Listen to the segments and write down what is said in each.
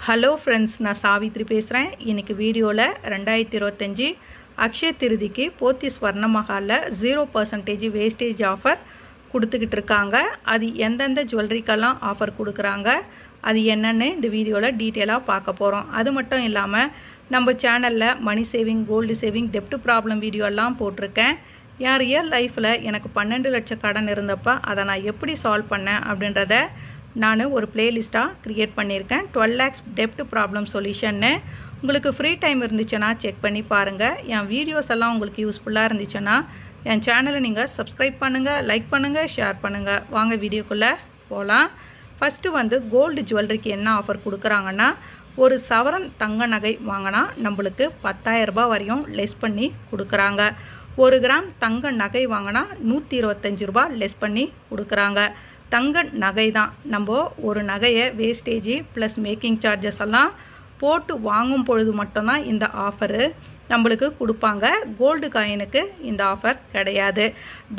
Hello friends, நான் சாவித்ரி பேசுகிறேன். இன்றைக்கி வீடியோவில் 2025 அக்ஷய திருதிக்கு போத்தி ஸ்வர்ணமஹாலில் 0% வேஸ்டேஜ் ஆஃபர் கொடுத்துக்கிட்டு இருக்காங்க. அது எந்தெந்த ஜுவல்லரிக்கெல்லாம் ஆஃபர் கொடுக்குறாங்க, அது என்னென்னு இந்த வீடியோவில் டீட்டெயிலாக பார்க்க போகிறோம். அது மட்டும் இல்லாமல் நம்ம சேனலில் மணி சேவிங், கோல்டு சேவிங், டெப்ட் ப்ராப்ளம் வீடியோலாம் போட்டிருக்கேன். என் ரியல் லைஃப்பில் எனக்கு 12 லட்சம் கடன் இருந்தப்போ அதை நான் எப்படி சால்வ் பண்ணேன் அப்படின்றத நான் ஒரு பிளேலிஸ்ட்டாக க்ரியேட் பண்ணியிருக்கேன். 12 lakhs டெப்ட் ப்ராப்ளம் சொல்யூஷன்னு. உங்களுக்கு ஃப்ரீ டைம் இருந்துச்சுன்னா செக் பண்ணி பாருங்கள். என் வீடியோஸ் எல்லாம் உங்களுக்கு யூஸ்ஃபுல்லாக இருந்துச்சுன்னா என் சேனலை நீங்கள் சப்ஸ்கிரைப் பண்ணுங்கள், லைக் பண்ணுங்கள், ஷேர் பண்ணுங்கள். வாங்க வீடியோக்குள்ளே போகலாம். ஃபஸ்ட்டு கோல்டு ஜுவல்லரிக்கு என்ன ஆஃபர் கொடுக்குறாங்கன்னா, ஒரு சவரன் தங்க நகை வாங்கினா நம்மளுக்கு 10,000 ரூபாய் வரையும் லெஸ் பண்ணி கொடுக்குறாங்க. 1 கிராம் தங்க நகை வாங்கினா 125 ரூபாய் லெஸ் பண்ணி கொடுக்குறாங்க. தங்க நகை தான். நம்ம ஒரு நகையை வேஸ்டேஜ் ப்ளஸ் மேக்கிங் சார்ஜஸ் எல்லாம் போட்டு வாங்கும் பொழுது மட்டும்தான் இந்த ஆஃபரு நம்மளுக்கு கொடுப்பாங்க. கோல்டு காயினுக்கு இந்த ஆஃபர் கிடையாது.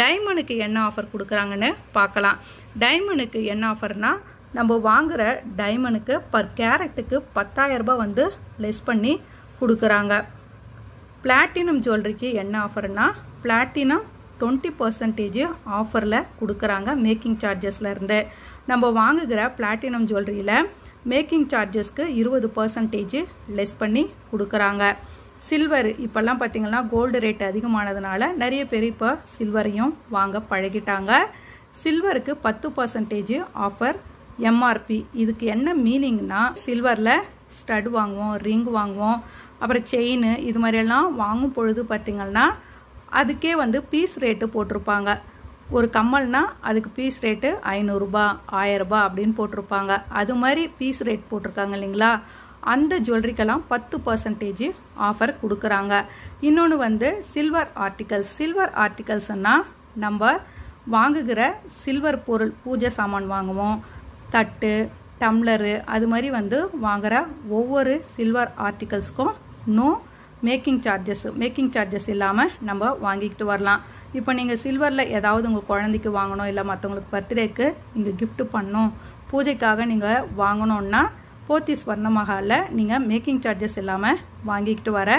டைமண்டுக்கு என்ன ஆஃபர் கொடுக்குறாங்கன்னு பார்க்கலாம். டைமண்டுக்கு என்ன ஆஃபர்னா, நம்ம வாங்குகிற டைமண்டுக்கு பர் கேரட்டுக்கு 10,000 ரூபாய் லெஸ் பண்ணி கொடுக்குறாங்க. பிளாட்டினம் ஜுவல்லரிக்கு என்ன ஆஃபர்னா, பிளாட்டினம் 20% ஆஃபரில் கொடுக்குறாங்க. மேக்கிங் சார்ஜஸ்லேருந்து நம்ம வாங்குகிற பிளாட்டினம் ஜுவல்லரியில் மேக்கிங் சார்ஜஸ்க்கு 20% லெஸ் பண்ணி கொடுக்குறாங்க. சில்வர் இப்போல்லாம் பார்த்திங்கன்னா கோல்டு ரேட் அதிகமானதுனால நிறைய பேர் இப்போ சில்வரையும் வாங்க பழகிட்டாங்க. சில்வருக்கு 10% ஆஃபர் எம்ஆர்பி. இதுக்கு என்ன மீனிங்னா, சில்வரில் ஸ்டட் வாங்குவோம், ரிங் வாங்குவோம், அப்புறம் செயின், இது மாதிரியெல்லாம் வாங்கும் பொழுது பார்த்திங்கன்னா அதுக்கே பீஸ் ரேட்டு போட்டிருப்பாங்க. ஒரு கம்மல்னா அதுக்கு பீஸ் ரேட்டு 500 ரூபாய், 1000 ரூபாய் அப்படின்னு போட்டிருப்பாங்க. அது மாதிரி பீஸ் ரேட் போட்டிருக்காங்க இல்லைங்களா, அந்த ஜுவல்லரிக்கெல்லாம் 10% ஆஃபர் கொடுக்குறாங்க. இன்னொன்று சில்வர் ஆர்டிகல்ஸ். சில்வர் ஆர்டிகல்ஸ்னால் நம்ம வாங்குகிற சில்வர் பொருள், பூஜை சாமான் வாங்குவோம், தட்டு, டம்ளரு, அது மாதிரி வாங்குகிற ஒவ்வொரு சில்வர் ஆர்டிகல்ஸ்க்கும் நோ மேக்கிங் சார்ஜஸ் இல்லாமல் நம்ம வாங்கிக்கிட்டு வரலாம். இப்போ நீங்கள் சில்வரில் ஏதாவது உங்கள் குழந்தைக்கு வாங்கணும், இல்லை மற்றவங்களுக்கு பர்த்டேக்கு நீங்கள் கிஃப்ட் பண்ணணும், பூஜைக்காக நீங்கள் வாங்கணுன்னா போத்தி ஸ்வர்ணமஹாலில் நீங்கள் மேக்கிங் சார்ஜஸ் இல்லாமல் வாங்கிக்கிட்டு வர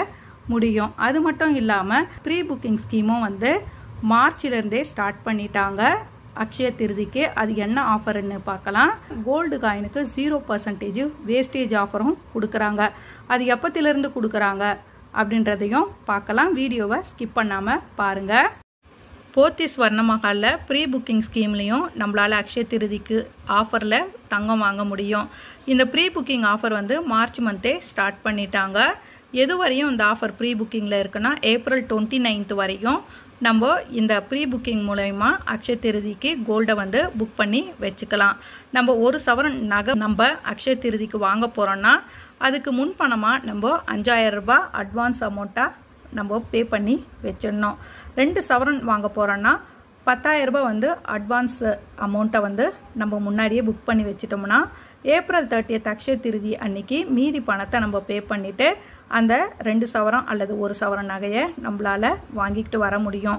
முடியும். அது மட்டும் இல்லாமல் ப்ரீ புக்கிங் ஸ்கீமும் மார்ச்லேருந்தே ஸ்டார்ட் பண்ணிட்டாங்க அக்ஷய திருதிக்கு. அது என்ன ஆஃபர்னு பார்க்கலாம். கோல்டு காயினுக்கு 0% வேஸ்டேஜ் ஆஃபரும் கொடுக்குறாங்க. அது எப்பத்திலிருந்து கொடுக்குறாங்க அப்படின்றதையும் பார்க்கலாம். வீடியோவை ஸ்கிப் பண்ணாமல் பாருங்கள். போத்தி ஸ்வர்ணமஹாலில் ப்ரீ புக்கிங் ஸ்கீம்லேயும் நம்மளால் அக்ஷய திருதிக்கு ஆஃபரில் தங்கம் வாங்க முடியும். இந்த ப்ரீ புக்கிங் ஆஃபர் மார்ச் மந்த்தே ஸ்டார்ட் பண்ணிட்டாங்க. எது வரையும் இந்த ஆஃபர் ப்ரீ புக்கிங்கில் இருக்குன்னா, ஏப்ரல் 29 வரையும் நம்ம இந்த ப்ரீ புக்கிங் மூலயமா அக்ஷய திருதிக்கு கோல்டை புக் பண்ணி வச்சுக்கலாம். நம்ம ஒரு சவரன் நகை நம்ம அக்ஷய திருதிக்கு வாங்க போகிறோன்னா அதுக்கு முன்பணமாக நம்ம 5,000 ரூபாய் அட்வான்ஸ் அமௌண்ட்டாக நம்ம பே பண்ணி வச்சிடணும். 2 சவரன் வாங்க போகிறோன்னா 10,000 ரூபாய் அட்வான்ஸ் அமௌண்ட்டை நம்ம முன்னாடியே புக் பண்ணி வச்சிட்டோம்னா ஏப்ரல் 30 அக்ஷய திருதி அன்னைக்கு மீதி பணத்தை நம்ம பே பண்ணிவிட்டு அந்த 2 சவரம் அல்லது 1 சவரன் நகையை நம்மளால் வாங்கிக்கிட்டு வர முடியும்.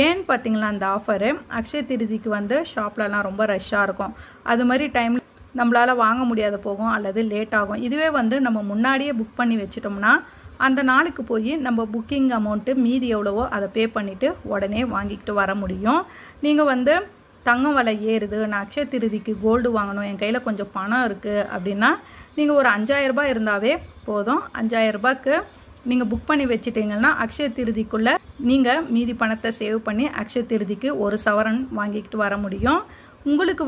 ஏன்னு பார்த்தீங்களா, அந்த ஆஃபரு அக்ஷய திருதிக்கு ஷாப்லலாம் ரொம்ப ரஷ்ஷாக இருக்கும். அது மாதிரி டைமில் நம்மளால் வாங்க முடியாத போகும் அல்லது லேட் ஆகும். இதுவே நம்ம முன்னாடியே புக் பண்ணி வச்சிட்டோம்னா அந்த நாளுக்கு போய் நம்ம புக்கிங் அமௌண்ட்டு மீதி எவ்வளவோ அதை பே பண்ணிவிட்டு உடனே வாங்கிக்கிட்டு வர முடியும். நீங்கள் தங்கம் விலை ஏறுது, நான் அக்ஷய திருதிக்கு கோல்டு வாங்கணும், என் கையில் கொஞ்சம் பணம் இருக்குது அப்படின்னா நீங்கள் ஒரு 5,000 ரூபாய் இருந்தாவே போதும். 5,000 ரூபாய்க்கு நீங்கள் புக் பண்ணி வச்சுட்டீங்கன்னா அக்ஷய திருதிக்குள்ளே நீங்கள் மீதி பணத்தை சேவ் பண்ணி அக்ஷய திருதிக்கு 1 சவரன் வாங்கிக்கிட்டு வர முடியும். உங்களுக்கு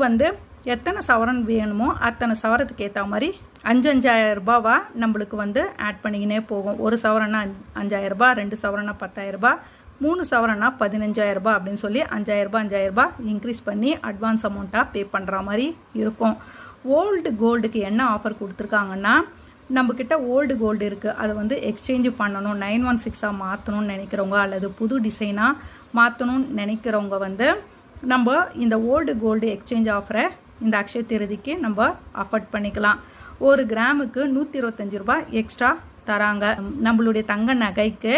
எத்தனை சவரன் வேணுமோ அத்தனை சவரத்துக்கு ஏற்ற மாதிரி 5,000 ரூபாவா நம்மளுக்கு ஆட் பண்ணிக்கினே போகும். 1 சவரன்னா 5,000 ரூபாய், 2 சவரன்னா 10,000 ரூபாய், 3 சவரன்னா 15,000 ரூபாய் அப்படின்னு சொல்லி 5,000 ரூபாய் இன்க்ரீஸ் பண்ணி அட்வான்ஸ் அமௌண்ட்டாக பே பண்ணுற மாதிரி இருக்கும். ஓல்டு கோல்டுக்கு என்ன ஆஃபர் கொடுத்துருக்காங்கன்னா, நம்மக்கிட்ட ஓல்டு கோல்டு இருக்குது, அதை எக்ஸ்சேஞ்சு பண்ணணும், 916 மாற்றணும்னு நினைக்கிறவங்க அல்லது புது டிசைனாக மாற்றணும்னு நினைக்கிறவங்க நம்ம இந்த ஓல்டு கோல்டு எக்ஸ்சேஞ்ச் ஆஃபரை இந்த அக்ஷய திருதிக்கு நம்ம அஃபோர்ட் பண்ணிக்கலாம். 1 கிராமுக்கு 125 ரூபாய் எக்ஸ்ட்ரா தராங்க. நம்மளுடைய தங்க நகைக்கு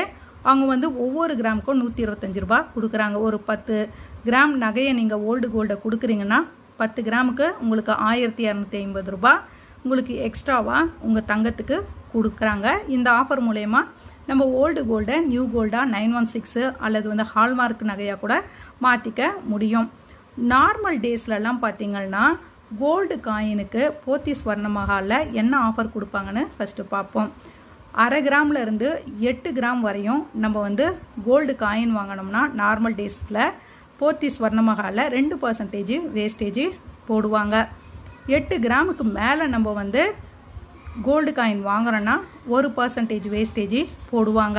அவங்க ஒவ்வொரு கிராமுக்கும் 125 ரூபாய் கொடுக்குறாங்க. ஒரு 10 கிராம் நகையை நீங்கள் ஓல்டு கோல்டை கொடுக்குறீங்கன்னா 10 கிராமுக்கு உங்களுக்கு 1250 ரூபாய், உங்களுக்கு எக்ஸ்ட்ராவாக உங்கள் தங்கத்துக்கு கொடுக்குறாங்க. இந்த ஆஃபர் மூலயமா நம்ம ஓல்டு கோல்டை நியூ கோல்டாக 916 அல்லது வந்து ஹால்மார்க் நகையாக கூட மாற்றிக்க முடியும். நார்மல் டேஸ்லலாம் பார்த்தீங்கன்னா கோல்டு காயினுக்கு போத்தீஸ் ஸ்வர்ண மஹாலில் என்ன ஆஃபர் கொடுப்பாங்கன்னு ஃபஸ்ட்டு பார்ப்போம். 1/2 கிராம்ல இருந்து 8 கிராம் வரையும் நம்ம வந்து கோல்டு காயின் வாங்கினோம்னா நார்மல் டேஸில் போத்தீஸ் ஸ்வர்ண மஹாலில் 2% வேஸ்டேஜ் போடுவாங்க. 8 கிராமுக்கு மேலே நம்ம வந்து கோல்டு காயின் வாங்குறோன்னா 1% வேஸ்டேஜ் போடுவாங்க.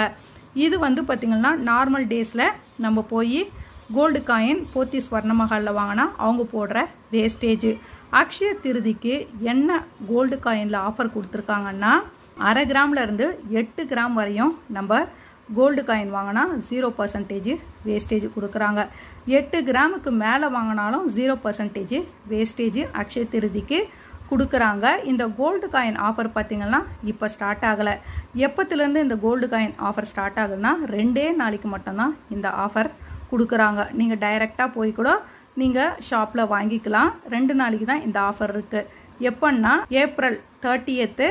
இது வந்து பார்த்திங்கன்னா நார்மல் டேஸில் நம்ம போய் கோல்டு காயின் போத்தீஸ் ஸ்வர்ண மஹாலில் வாங்கினா அவங்க போடுற வேஸ்டேஜ். அக்ஷய திருதிக்கு என்ன கோல்டு காயினில் ஆஃபர் கொடுத்துருக்காங்கன்னா 1/2 கிராம்ல இருந்து 8 கிராம் வரையும் நம்ம கோல்டு காயின் வாங்கினா 0% வேஸ்டேஜ் கொடுக்குறாங்க. 8 கிராமுக்கு மேலே வாங்கினாலும் 0% வேஸ்டேஜ் அக்ஷய திருதிக்கு கொடுக்குறாங்க. இந்த கோல்டு காயின் ஆஃபர் பார்த்தீங்கன்னா இப்போ ஸ்டார்ட் ஆகலை. எப்பத்துலேருந்து இந்த கோல்டு காயின் ஆஃபர் ஸ்டார்ட் ஆகுதுன்னா 2 நாளைக்கு மட்டும்தான் இந்த ஆஃபர் கொடுக்குறாங்க. நீங்கள் டைரெக்டாக போய் கூட நீங்கள் ஷாப்பில் வாங்கிக்கலாம். 2 நாளைக்கு தான் இந்த ஆஃபர் இருக்குது. எப்போன்னா ஏப்ரல் 30,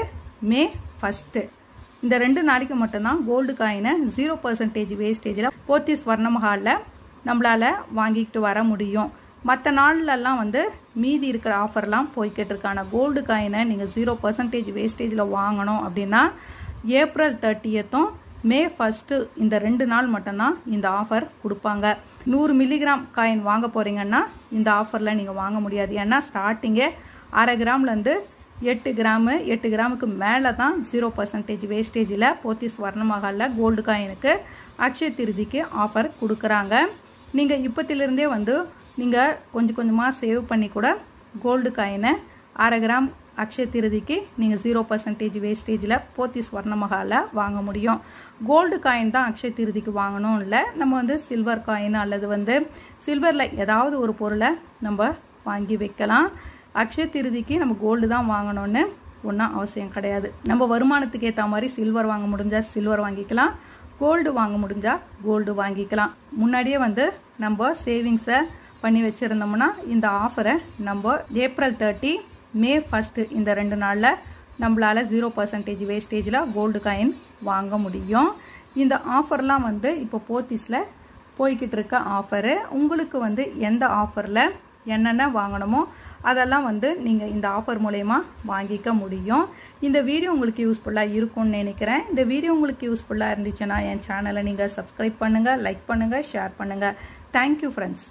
மே 1. இந்த 2 நாளைக்கு மட்டும்தான் கோல்டு காயினை 0% வேஸ்டேஜில் போத்தீஸ் ஸ்வர்ண மஹாலில் நம்மளால் வாங்கிக்கிட்டு வர முடியும். மற்ற நாள்லலாம் வந்து மீதி இருக்கிற ஆஃபர்லாம் போய்கிட்டு இருக்கான கோல்டு காயினை நீங்கள் 0% வேஸ்டேஜில் வாங்கணும் அப்படின்னா ஏப்ரல் 30, மே 1 இந்த 2 நாள் மட்டும்தான் இந்த ஆஃபர் கொடுப்பாங்க. 100 மில்லிகிராம் காயின் வாங்க போகிறீங்கன்னா இந்த ஆஃபரில் நீங்கள் வாங்க முடியாது. ஏன்னா ஸ்டார்டிங்கே 1/2 கிராம்லேருந்து 8 கிராமுக்கு மேலே தான் 0% வேஸ்டேஜில் போத்தீஸ் ஸ்வர்ண மஹாலில் கோல்டு காயினுக்கு அக்ஷய திருதிக்கு ஆஃபர் கொடுக்குறாங்க. நீங்கள் இப்போத்திலிருந்தே வந்து நீங்கள் கொஞ்சம் கொஞ்சமாக சேவ் பண்ணி கூட கோல்டு காயினை 1/2 கிராம் அக்ஷய திருதிக்கு நீங்கள் 0% வேஸ்டேஜில் போத்தீஸ் ஸ்வர்ண மஹாலில் வாங்க முடியும். கோல்டு காயின் தான் அக்ஷய திருதிக்கு வாங்கணும் இல்லை, நம்ம வந்து சில்வர் காயின் அல்லது வந்து சில்வரில் ஏதாவது ஒரு பொருளை நம்ம வாங்கி வைக்கலாம். அக்ஷய திருதிக்கு நம்ம கோல்டு தான் வாங்கணும்னு ஒன்றும் அவசியம் கிடையாது. நம்ம வருமானத்துக்கு ஏற்ற மாதிரி சில்வர் வாங்க முடிஞ்சால் சில்வர் வாங்கிக்கலாம், கோல்டு வாங்க முடிஞ்சால் கோல்டு வாங்கிக்கலாம். முன்னாடியே வந்து நம்ம சேவிங்ஸை பண்ணி வச்சுருந்தோம்னா இந்த ஆஃபரை நம்ம ஏப்ரல் 30, மே 1 இந்த 2 நாளில் நம்மளால் 0% வேஸ்டேஜில் கோல்டு காயின் வாங்க முடியும். இந்த ஆஃபர்லாம் வந்து இப்போ போத்தீஸில் போய்கிட்டு இருக்க ஆஃபரு. உங்களுக்கு வந்து எந்த ஆஃபரில் என்னென்ன வாங்கணுமோ அதெல்லாம் வந்து நீங்கள் இந்த ஆஃபர் மூலயமா வாங்கிக்க முடியும். இந்த வீடியோ உங்களுக்கு யூஸ்ஃபுல்லாக இருக்கும்னு நினைக்கிறேன். இந்த வீடியோ உங்களுக்கு யூஸ்ஃபுல்லாக இருந்துச்சுன்னா என் சேனலை நீங்கள் சப்ஸ்கிரைப் பண்ணுங்கள், லைக் பண்ணுங்கள், ஷேர் பண்ணுங்கள். Thank you friends.